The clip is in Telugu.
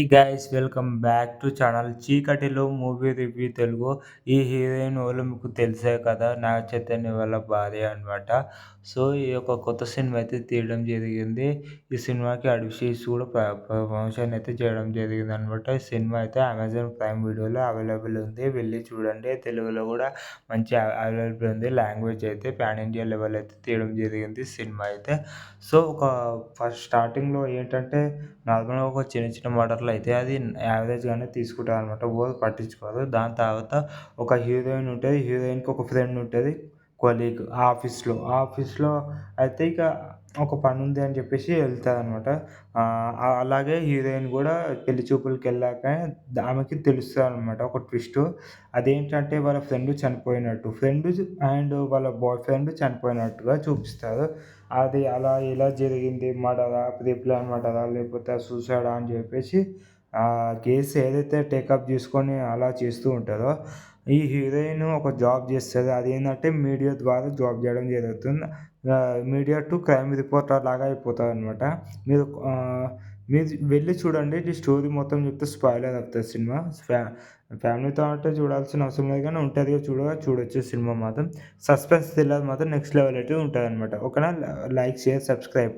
Hey guys welcome back to channel చీకటిలో మూవీ రివ్యూ తెలుగు. ఈ హీరోయిన్ ఎవరో మీకు తెలిసే కదా, నాగ చైతన్య వాళ్ళ భార్య అనమాట. సో ఈ యొక్క కొత్త సినిమా అయితే తీయడం జరిగింది. ఈ సినిమాకి అడ్వర్టైజ్ కూడా ప్రమోషన్ అయితే చేయడం జరిగింది అనమాట. ఈ సినిమా అయితే అమెజాన్ ప్రైమ్ వీడియోలో అవైలబుల్ ఉంది, వెళ్ళి చూడండి. తెలుగులో కూడా మంచి అవైలబుల్ ఉంది. లాంగ్వేజ్ అయితే పాన్ ఇండియా లెవెల్ అయితే తీయడం జరిగింది సినిమా అయితే. సో ఫస్ట్ స్టార్టింగ్లో ఏంటంటే నార్మల్‌గా ఒక చిన్న చిన్న మర్డర్‌లు అయితే అది యావరేజ్‌గానే తీసుకుంటారనమాట. ఓవర్ పట్టించుకోరు. దాని తర్వాత ఒక హీరోయిన్ ఉంటది. హీరోయిన్‌కి ఒక ఫ్రెండ్ ఉంటది. కొలీగ్ ఆఫీస్‌లో అయితే ఇక ఒక పనుంది అని చెప్పేసి వెళ్తాదనమాట. అలాగే హీరోయిన్ కూడా పెళ్లి చూపులకెళ్ళాక ఆమెకి తెలుస్తదనమాట ఒక ట్విస్టు. అదేంటంటే వాళ్ళ ఫ్రెండ్ చనిపోయినట్టు. అండ్ వాళ్ళ బాయ్ ఫ్రెండ్ చనిపోయినట్టుగా చూపిస్తారు. అది అలా ఎలా జరిగింది? మర్డరా? ప్రీ ప్లాన్ మర్డరా? లేకపోతే సూసైడా? అని చెప్పేసి కేస్ ఏదైతే టేకప్ చేసుకొని అలా చేస్తూ ఉంటారో, ఈ హీరోయిన్ ఒక జాబ్ చేస్తది. అదేంటంటే మీడియా ద్వారా జాబ్ చేయడం జరుగుతుంది. మీడియా టు క్రైమ్ రిపోర్టర్ లాగా అయిపోతదనమాట. మీరు మీరు వెళ్ళి చూడండి. ఈ స్టోరీ మొత్తం చెప్తే స్పాయిలర్ అవుతది సినిమా. ఫ్యామిలీతో అంటే చూడాల్సిన అవసరం లేదు గానీ ఉంటది, చూడొచ్చు సినిమా మాత్రం. సస్పెన్స్ థ్రిల్లర్ మాత్రం నెక్స్ట్ లెవెల్ అయితే ఉంటదనమాట. ఓకేనా? Like, share, subscribe.